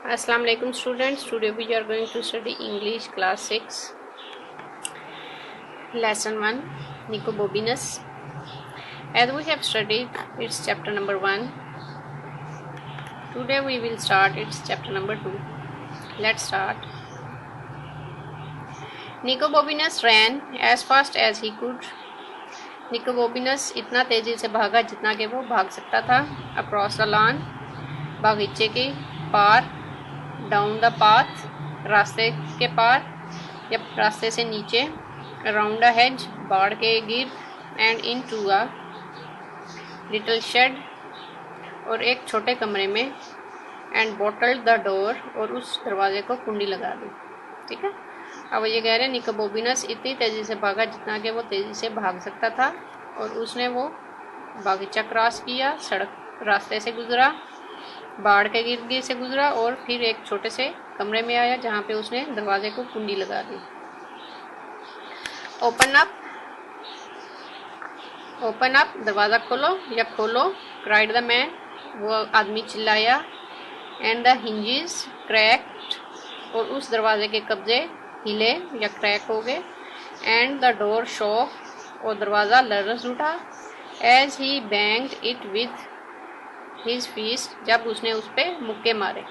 Assalamu alaikum students. Today we are going to study English class 6 lesson 1 Nicobobinus. As we have studied its chapter number 1, today we will start its chapter number 2. Let's start. Nicobobinus ran as fast as he could. Nicobobinus इतना तेजी से भागा जितना कि वो भाग सकता था. Across the lawn, बागीचे के पार. डाउन द पाथ, रास्ते के पार या रास्ते से नीचे. अराउंड अ हेज, बाढ़ के गिर्द. And into a little shed, और एक छोटे कमरे में. एंड बॉटल्ड द डोर, और उस दरवाजे को कुंडी लगा दी. ठीक है. अब ये कह रहे हैं निकोबोबिनस इतनी तेज़ी से भागा जितना कि वो तेज़ी से भाग सकता था, और उसने वो बागीचा क्रॉस किया, सड़क रास्ते से गुजरा, बाढ़ के गिर्द गिर्द से गुजरा, और फिर एक छोटे से कमरे में आया जहाँ पे उसने दरवाजे को कुंडी लगा दी. ओपन अप, दरवाज़ा खोलो या खोलो. क्राइड द मैन, वो आदमी चिल्लाया. एंड द हिंजेस क्रैक्ड, और उस दरवाजे के कब्जे हिले या क्रैक हो गए. एंड द डोर शॉक, और दरवाज़ा लरज़ उठा. As he banged it with his fist, जब उसने उस पर मुक्के मारे.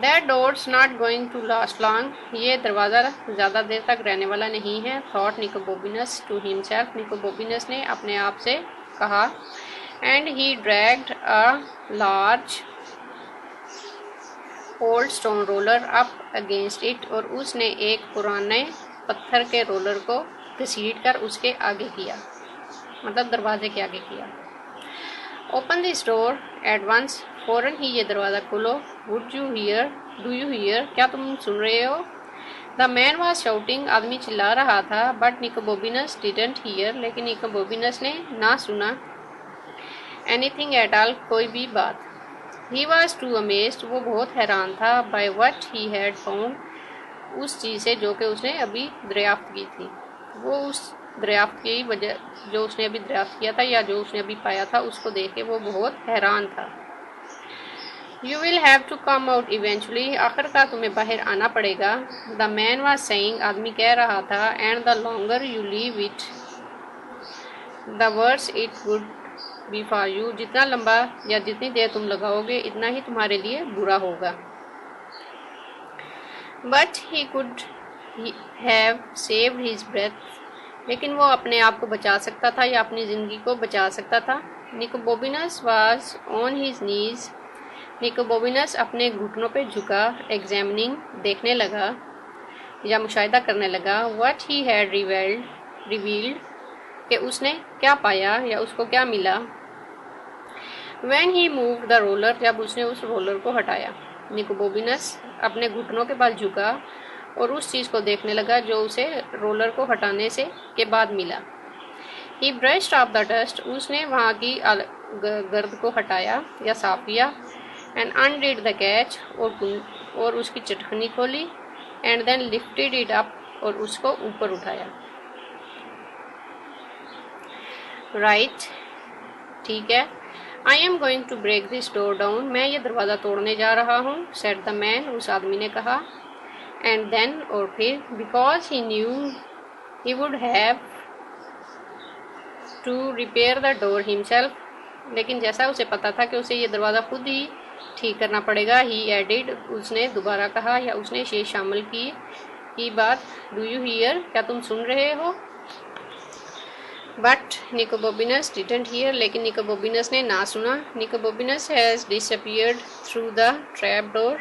That door's not going to last long, ये दरवाज़ा ज़्यादा देर तक रहने वाला नहीं है. Thought Nicobobinus to himself, Nicobobinus ने अपने आप से कहा. And he dragged a large old stone roller up against it, और उसने एक पुराने पत्थर के रोलर को घसीट कर उसके आगे किया, मतलब दरवाजे के आगे किया. Open this door at once, फ़ौरन ही ये दरवाज़ा खोलो. Would you hear, do you hear, क्या तुम सुन रहे हो. द मैन वॉज शाउटिंग, आदमी चिल्ला रहा था. बट निकोबोबिनस डिडंट हियर, लेकिन निकोबोबिनस ने ना सुना. एनीथिंग एट ऑल, कोई भी बात. ही वॉज टू अमेज्ड, वो बहुत हैरान था. By what he had found, उस चीज़ से जो कि उसने अभी दरियाफ्त की थी. वो उस दरियाफ्त की वजह, जो उसने अभी दरियाफ्त किया था या जो उसने अभी पाया था, उसको देख के वो बहुत हैरान था. You will have to come out eventually, आखिरकार तुम्हें बाहर आना पड़ेगा. द मैन वॉज सेइंग, आदमी कह रहा था. And the longer you leave it the worse it would be for you, जितना लंबा या जितनी देर तुम लगाओगे इतना ही तुम्हारे लिए बुरा होगा. But he could have saved his breath, लेकिन वो अपने आप को बचा सकता था या अपनी ज़िंदगी को बचा सकता था. निकोबोबिनस वाज ऑन हिज नीज, निकोबोबिनस अपने घुटनों पे झुका. एग्जामिनिंग, देखने लगा या मुशाहिदा करने लगा. व्हाट ही हैड रिवील्ड, कि उसने क्या पाया या उसको क्या मिला. When he moved the roller, जब उसने उस रोलर को हटाया. निकोबोबिनस अपने घुटनों के बल झुका और उस चीज़ को देखने लगा जो उसे रोलर को हटाने से के बाद मिला. ही ब्रश्ड ऑफ द डस्ट, उसने वहाँ की गर्द को हटाया या साफ किया. एंड अनडिड द कैच, और उसकी चटखनी खोली. And then lifted it up, और उसको ऊपर उठाया. राइट, ठीक है. I am going to break this door down, मैं ये दरवाज़ा तोड़ने जा रहा हूँ. सेड द मैन, उस आदमी ने कहा. एंड देन, और फिर. Because he knew he would have to repair the door himself, लेकिन जैसा उसे पता था कि उसे ये दरवाज़ा खुद ही ठीक करना पड़ेगा. ही एडिड, उसने दोबारा कहा या उसने ये शामिल की बात. डू यू हियर, क्या तुम सुन रहे हो. बट निकोबोबिनस डिडंट हियर, लेकिन निकोबोबिनस ने ना सुना. Nicobobinus has disappeared through the trap door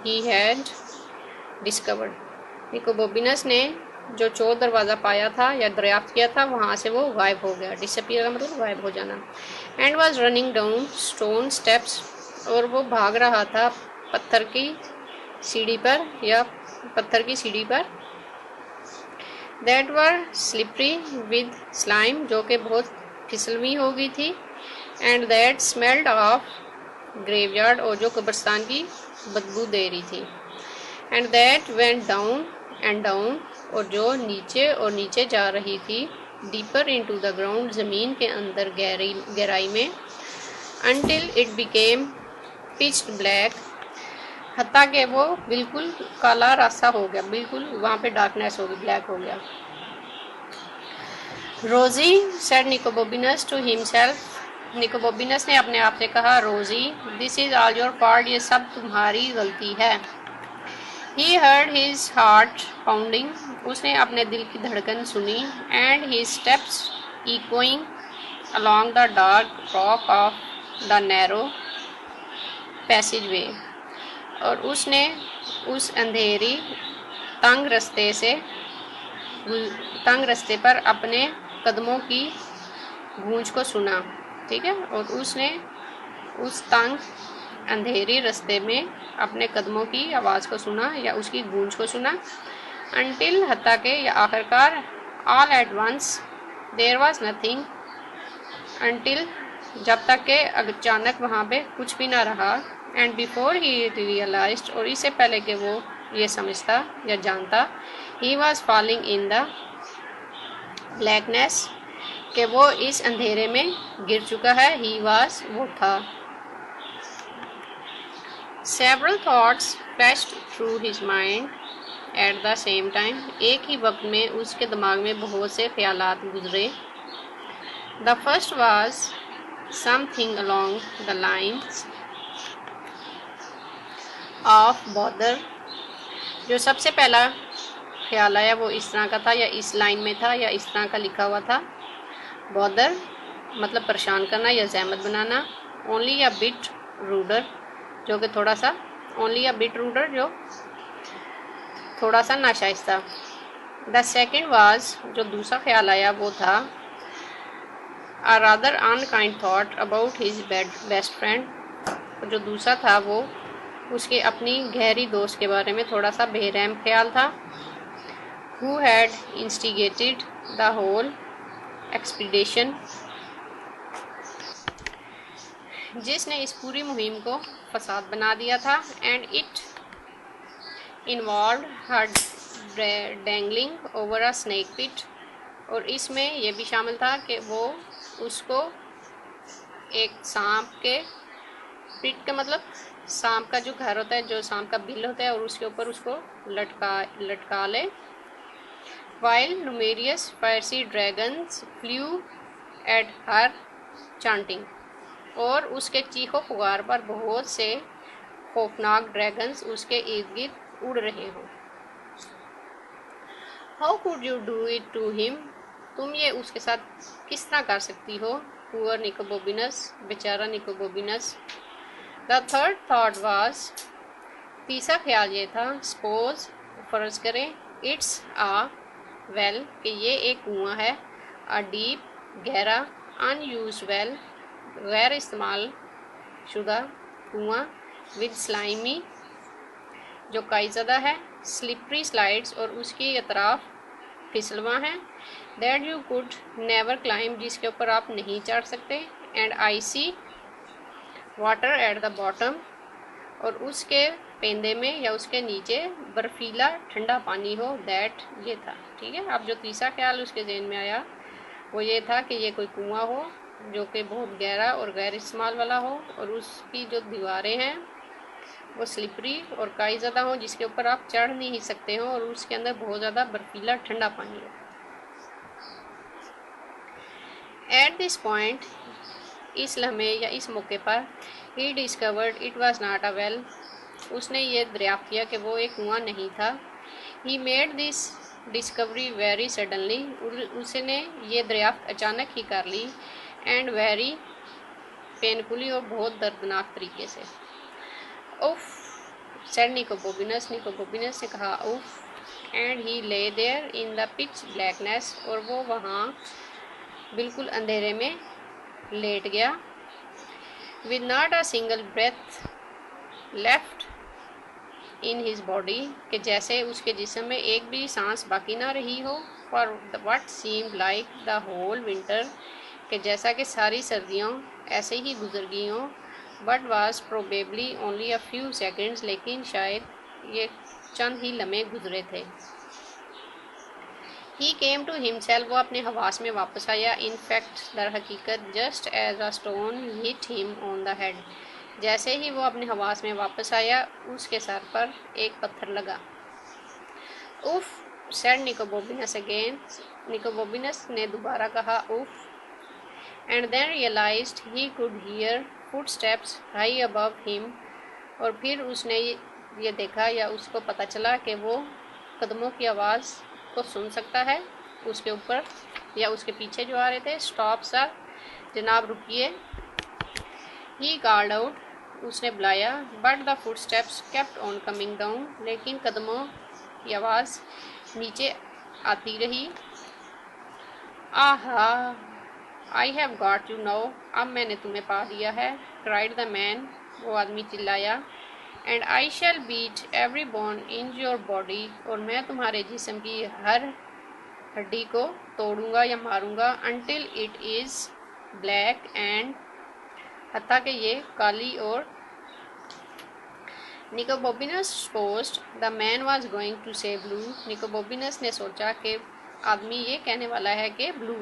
he had discovered, Nicobobinus ने जो चोर दरवाज़ा पाया था या दरियाफ्त किया था, वहाँ से वो गायब हो गया. डिसअपियर का मतलब गायब हो जाना. And was running down stone steps, और वो भाग रहा था पत्थर की सीढ़ी पर या पत्थर की सीढ़ी पर. That were slippery with slime, जो कि बहुत फिसलवी हो गई थी. And that smelled of graveyard, और जो कब्रिस्तान की बदबू दे रही थी. And that went down and down, और जो नीचे और नीचे जा रही थी. डीपर इनटू द ग्राउंड, ज़मीन के अंदर गहराई में. until it became pitched black, हत्ता के वो बिल्कुल काला रास्ता हो गया, बिल्कुल वहाँ पे डार्कनेस हो गई, ब्लैक हो गया। रोजी सेड निकोबोबिनस टू हिमसेल्फ, निकोबोबिनस ने अपने आप से कहा, रोजी this is all your fault, ये सब तुम्हारी गलती है। He heard his heart pounding, उसने अपने दिल की धड़कन सुनी, and his steps echoing along the dark rock of the narrow passageway, और उसने उस अंधेरी तंग रास्ते पर अपने कदमों की गूंज को सुना। ठीक है, और उसने उस तंग अंधेरी रास्ते में अपने कदमों की आवाज़ को सुना या उसकी गूंज को सुना। अनटिल हत्ता के या आखिरकार, all at once there was nothing, until जब तक के अचानक वहाँ पे कुछ भी ना रहा, एंड बिफोर ही रियलाइज्ड, और इससे पहले कि वो ये समझता या जानता, he was falling in the blackness, कि वो इस अंधेरे में गिर चुका है। ही वॉज, वो था। Several thoughts flashed through his mind at the same time, एक ही वक्त में उसके दिमाग में बहुत से ख्यालात गुजरे। The first was something along the lines of bother, जो सबसे पहला ख्याल आया वो इस तरह का था, या इस लाइन में था, या इस तरह का लिखा हुआ था। bother मतलब परेशान करना या ज़हमत बनाना। only a bit ruder, जो कि थोड़ा सा, only a bit ruder जो थोड़ा सा नाशाइस्ता। the second was, जो दूसरा ख्याल आया वो था a rather unkind thought about his best friend, जो दूसरा था वो उसके अपनी गहरी दोस्त के बारे में थोड़ा सा बेरहम ख्याल था। who had instigated the whole expedition, जिसने इस पूरी मुहिम को फसाद बना दिया था। and it involved her dangling over a snake pit, और इसमें यह भी शामिल था कि वो उसको एक सांप के पिट का मतलब सांप का जो घर होता है, जो सांप का बिल होता है, और उसके ऊपर उसको लटका ले। while numerous fiery dragons flew at her chanting, और उसके चीखों पुकार पर बहुत से खौफनाक ड्रैगन्स उसके इर्द गिर्द उड़ रहे हों। How could you do it to him, तुम ये उसके साथ किस तरह कर सकती हो। पुअर निकोबोबिनस, बेचारा निकोबोबिनस। द थर्ड थॉट वाज, तीसरा ख्याल ये था, सपोज फर्ज करें, इट्स आ वेल, कि ये एक कुआं है, अ डीप गहरा, अनयूज वेल गैर इस्तेमाल शुदा कुआं, विद स्लाइमी जो काईज़दा है, स्लिपरी स्लाइड्स और उसकी अतराफ फिसलवा हैं, that you could never climb जिसके ऊपर आप नहीं चढ़ सकते, and IC water at the bottom और उसके पेंदे में या उसके नीचे बर्फीला ठंडा पानी हो, दैट ये था। ठीक है, अब जो तीसरा ख्याल उसके जहन में आया वो ये था कि ये कोई कुआं हो जो कि बहुत गहरा और गैर इस्तेमाल वाला हो, और उसकी जो दीवारें हैं वो स्लिपरी और काई ज़्यादा हो जिसके ऊपर आप चढ़ नहीं सकते हो, और उसके अंदर बहुत ज़्यादा बर्फीला ठंडा पानी हो। एट दिस पॉइंट, इस लम्हे या इस मौके पर, he discovered it was not a well, उसने ये दरियाफ्त किया कि वो एक कुआं नहीं था। He made this discovery very suddenly, उसने ये दरियाफ्त अचानक ही कर ली, एंड वेरी पेनफुली और बहुत दर्दनाक तरीके से। उफ सेड निकोबोबिनस, निकोबोबिनस ने कहा उफ, and he lay there in the pitch blackness, और वो वहाँ बिल्कुल अंधेरे में लेट गया। With not a single breath left in his body, कि जैसे उसके जिस्म में एक भी सांस बाकी ना रही हो। For what seemed like the whole winter, कि जैसा कि सारी सर्दियों ऐसे ही गुजर गई हों। But was probably only a few seconds, लेकिन शायद ये चंद ही लम्हे गुजरे थे। ही केम टू हिमसेल्फ, वो अपने हवास में वापस आया। इन फैक्ट दर हकीकत just as a stone hit him on the head, जैसे ही वो अपने हवास में वापस आया, उसके सर पर एक पत्थर लगा। उफ, सेड निकोबोबिनस अगेन। निकोबोबिनस ने दोबारा कहा उफ, and then realised he could hear footsteps high above him. और फिर उसने ये देखा या उसको पता चला कि वो कदमों की आवाज़ को सुन सकता है उसके ऊपर या उसके पीछे जो आ रहे थे। स्टॉप सर, जनाब रुकिए। ही कॉल्ड आउट, उसने बुलाया। But the footsteps kept on coming down, लेकिन कदमों की आवाज़ नीचे आती रही। आहा, I have got you now, अब मैंने तुम्हें पा लिया है। क्राइड द मैन, वो आदमी चिल्लाया। And I shall beat every bone in your body, और मैं तुम्हारे जिस्म की हर हड्डी को तोड़ूंगा या मारूंगा। Until it is black and, हत्ता कि ये काली और। Nicobobinus supposed the man was going to say blue. Nicobobinus ने सोचा कि आदमी ये कहने वाला है कि ब्लू।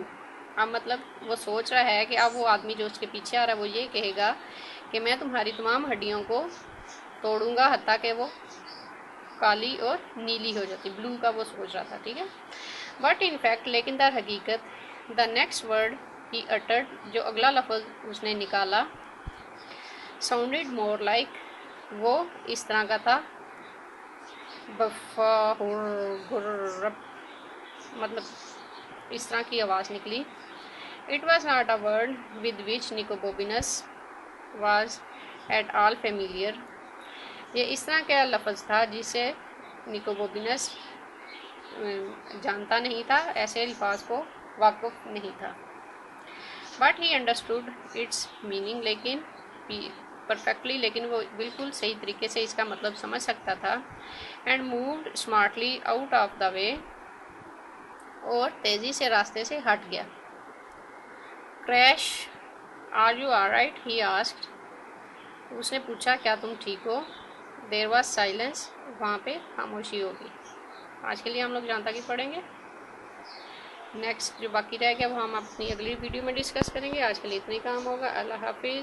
अब मतलब वो सोच रहा है कि अब वो आदमी जो उसके पीछे आ रहा है वो ये कहेगा कि मैं तुम्हारी तमाम हड्डियों को तोड़ूंगा हत्ता कि वो काली और नीली हो जाती। ब्लू का वो सोच रहा था, ठीक है। बट इन फैक्ट, लेकिन दर हकीकत, the next word he uttered, जो अगला लफ्ज़ उसने निकाला, साउंडेड मोर लाइक, वो इस तरह का था, मतलब इस तरह की आवाज़ निकली। It was not a word with which Nicobobinus was at all familiar. ये इस तरह का लफ्ज़ था जिसे निकोबोबिनस जानता नहीं था, ऐसे अल्फाज को वाकुफ नहीं था। But he understood it's meaning, लेकिन परफेक्टली, लेकिन वो बिल्कुल सही तरीके से इसका मतलब समझ सकता था। And moved smartly out of the way, और तेज़ी से रास्ते से हट गया। Crash, are you alright, he asked, उसने पूछा क्या तुम ठीक हो। देयर वाज साइलेंस, वहाँ पे खामोशी होगी। आज के लिए हम लोग जहाँ तक ही पढ़ेंगे, नेक्स्ट जो बाकी रह गया वो हम अपनी अगली वीडियो में डिस्कस करेंगे। आज के लिए इतना ही काम होगा। अल्लाह हाफिज़।